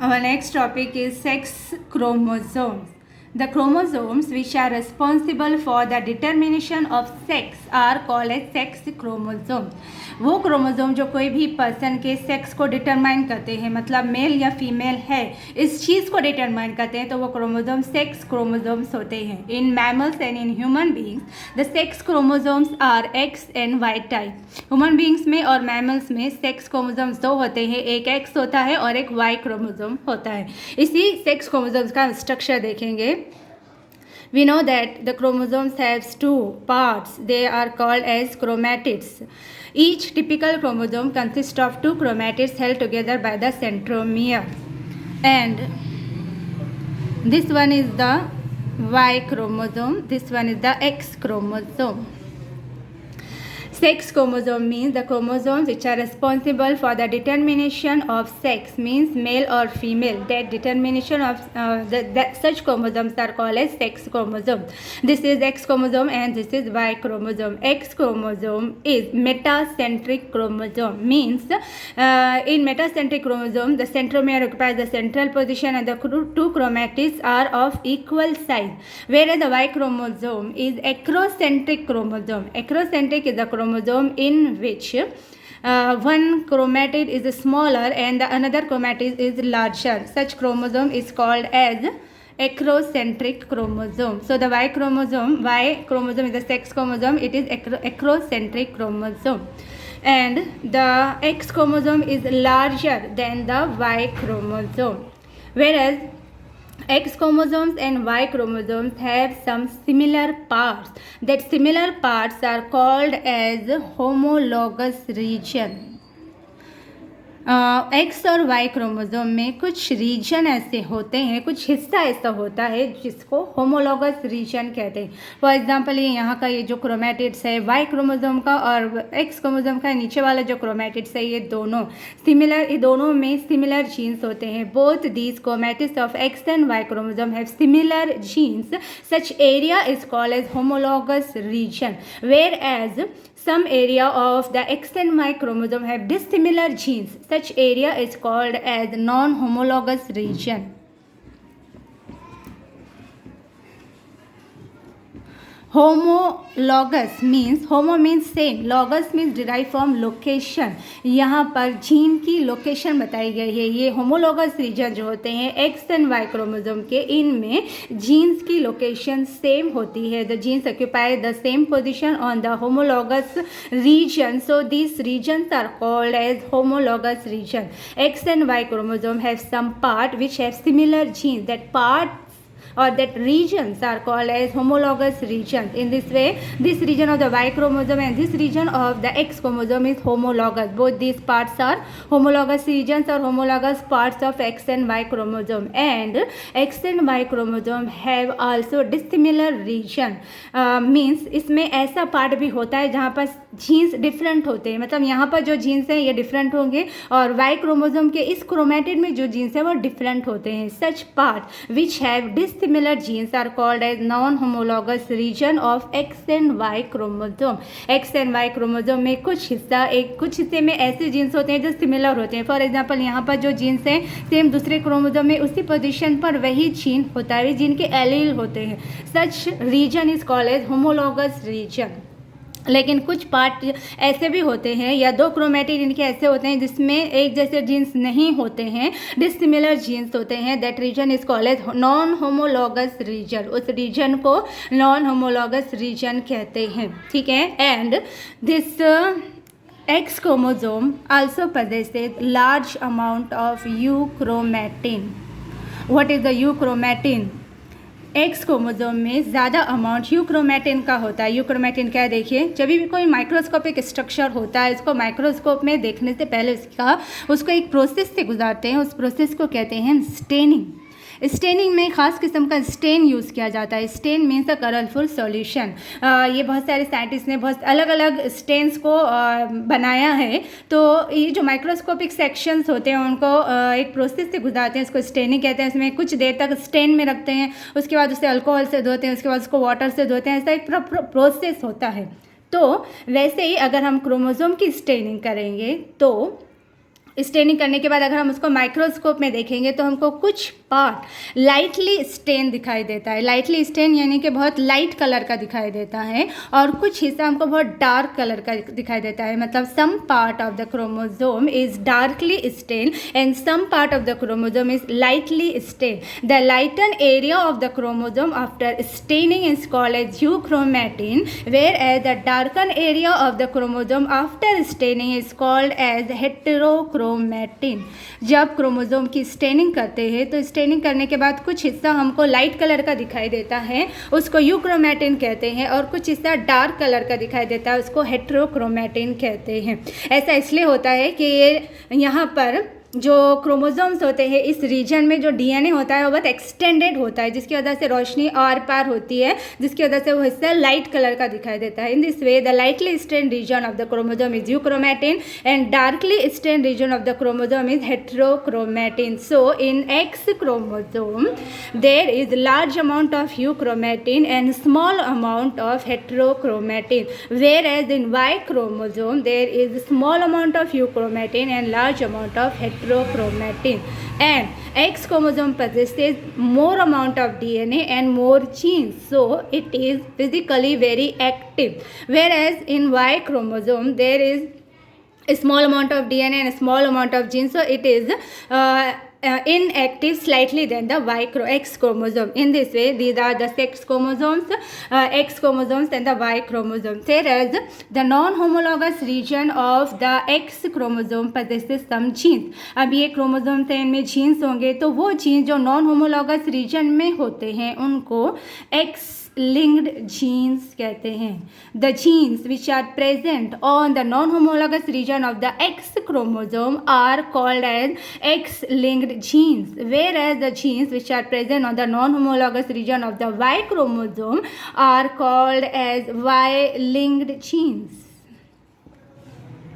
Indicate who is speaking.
Speaker 1: Our next topic is sex chromosomes. The chromosomes which are responsible for the determination of sex are called as sex chromosomes. वो chromosome जो कोई भी person के sex को determine करते हैं, मतलब मेल या फीमेल है, इस चीज़ को डिटरमाइन करते हैं, तो वो क्रोमोसोम सेक्स क्रोमोसोम्स होते हैं. In mammals and in human beings the sex chromosomes are X and Y type. Human beings में और मैमल्स में सेक्स क्रोमोसोम्स दो होते हैं, एक एक्स होता है और एक वाई क्रोमोसोम होता है. इसी सेक्स क्रोमोसोम्स का स्ट्रक्चर देखेंगे. We know that the chromosomes have two parts. They are called as chromatids. Each typical chromosome consists of two chromatids held together by the centromere. And this one is the Y chromosome. This one is the X chromosome. Sex chromosome means the chromosomes which are responsible for the determination of sex, means male or female. That determination of such chromosomes are called as sex chromosome. This is X chromosome and this is Y chromosome. X chromosome is metacentric chromosome, means in metacentric chromosome the centromere occupies the central position and the two chromatids are of equal size, whereas the Y chromosome is acrocentric chromosome. Acrocentric is the chromosome in which one chromatid is smaller and the another chromatid is larger. Such chromosome is called as acrocentric chromosome. So the Y chromosome is the sex chromosome. It is acrocentric chromosome, and the X chromosome is larger than the Y chromosome, whereas X chromosomes and Y chromosomes have some similar parts. That similar parts are called as homologous region. X और Y chromosome में कुछ reason ऐसे होते हैं, कुछ हिस्सा ऐसा होता है जिसको होमोलॉगस रीजन कहते हैं. फॉर एग्जांपल ये यहाँ का ये जो क्रोमैटिड्स है वाई क्रोमोसोम का और एक्स क्रोमोसोम का नीचे वाला जो क्रोमैटिड्स है, ये दोनों सिमिलर, ये दोनों में सिमिलर जीन्स होते हैं. Both these chromatids of X and Y chromosome have similar genes. Such area is called as homologous region, whereas some area of the X and Y chromosome have dissimilar genes. Such area is called as non-homologous region. Homologous means, homo means same, logos means derived from location. यहाँ पर gene की location बताई गई है. ये homologous reason जो होते हैं एक्स एंड वाई क्रोमोसोम के, इनमें जीन्स की लोकेशन सेम होती है. The genes occupy the same position on the homologous region, so this regions are called as homologous region. X and Y chromosome have some part which have similar genes. That part or that regions are called as homologous regions. In this way, this region of the Y chromosome and this region of the X chromosome is homologous. Both these parts are homologous regions or homologous parts of X and Y chromosome. And X and Y chromosome have also dissimilar region. Means इसमें ऐसा part भी होता है जहाँ पर jeans different होते हैं, मतलब यहाँ पर जो जीन्स हैं ये डिफरेंट होंगे और वाई क्रोमोसोम के इस क्रोमैटिड में जो जीन्स हैं वो डिफरेंट होते हैं. Such part which have dissimilar genes are called as non homologous region of X and Y chromosome. X and Y chromosome में कुछ हिस्से में ऐसे जीन्स होते हैं जो सिमिलर होते हैं. फॉर एग्जाम्पल यहाँ पर जो जीन्स हैं सेम दूसरे क्रोमोसोम में उसी पोजिशन पर वही जीन होता है, जीन के एलील होते हैं. Such region is called as homologous region. लेकिन कुछ पार्ट ऐसे भी होते हैं या दो क्रोमैटिड इनके ऐसे होते हैं जिसमें एक जैसे जीन्स नहीं होते हैं, डिसिमिलर जीन्स होते हैं. That region is called as non homologous region. उस रीजन को नॉन होमोलॉगस रीजन कहते हैं. ठीक है. And this X chromosome also possesses large amount of euchromatin. What is the euchromatin? X chromosome में ज़्यादा अमाउंट यूक्रोमैटिन का होता है. यूक्रोमैटिन क्या है, देखिए, जब भी कोई माइक्रोस्कोपिक स्ट्रक्चर होता है इसको माइक्रोस्कोप में देखने से पहले उसको एक प्रोसेस से गुजारते हैं. उस प्रोसेस को कहते हैं स्टेनिंग. स्टेनिंग में ख़ास किस्म का स्टेन यूज़ किया जाता है. Stain means a colourful solution. ये बहुत सारे साइंटिस्ट ने बहुत अलग अलग स्टेन्स को बनाया है. तो ये जो माइक्रोस्कोपिक सेक्शंस होते हैं उनको एक प्रोसेस से गुजारते हैं, उसको स्टेनिंग कहते हैं. इसमें कुछ देर तक स्टेन में रखते हैं, उसके बाद उसे अल्कोहल से धोते हैं, उसके बाद उसको वाटर से धोते हैं. ऐसा एक प्रोसेस होता है. तो वैसे ही अगर हम क्रोमोसोम की स्टेनिंग करेंगे तो स्टेनिंग करने के बाद अगर हम उसको माइक्रोस्कोप में देखेंगे तो हमको कुछ पार्ट लाइटली स्टेन दिखाई देता है। लाइटली स्टेन यानी कि बहुत लाइट कलर का दिखाई देता है, और कुछ हिस्सा हमको बहुत डार्क कलर का दिखाई देता है। मतलब some part of the chromosome is darkly stain and some part of the chromosome is lightly stain. The lighten area of the chromosome after staining is called as euchromatin, whereas the darken area of the chromosome after staining is called as heterochromatin. जब chromosome की staining करते हैं तो staining करने के बाद कुछ हिस्सा हमको लाइट कलर का दिखाई देता है, उसको यूक्रोमैटिन कहते हैं, और कुछ हिस्सा डार्क कलर का दिखाई देता है, उसको हेटेरोक्रोमैटिन कहते हैं। ऐसा इसलिए होता है कि ये यहाँ पर जो क्रोमोसोम्स होते हैं इस रीजन में जो डीएनए होता है वो बहुत एक्सटेंडेड होता है, जिसकी वजह से रोशनी आर पार होती है, जिसकी वजह से वो हिस्सा लाइट कलर का दिखाई देता है। In this way the lightly stain region of the chromosome is euchromatin and darkly stain region of the chromosome is heterochromatin. So in X chromosome there is large amount of euchromatin and small amount of heterochromatin, whereas in Y chromosome there is small amount of euchromatin and large amount of heterochromatin, and X chromosome possesses more amount of DNA and more genes, so it is physically very active, whereas in Y chromosome there is a small amount of DNA and a small amount of genes, so it is inactive slightly than the X chromosome. In this way these are the sex chromosomes, X chromosomes and the Y chromosomes, whereas the non-homologous region of the X chromosome possesses some genes. अब ये chromosomes हैं, इनमें jeans होंगे, तो वो jeans जो non homologous reason में होते हैं उनको एक्स linked genes कहते हैं. The genes which are present on the non-homologous region of the X chromosome are called as X-linked genes, whereas the genes which are present on the non-homologous region of the Y chromosome are called as Y-linked genes.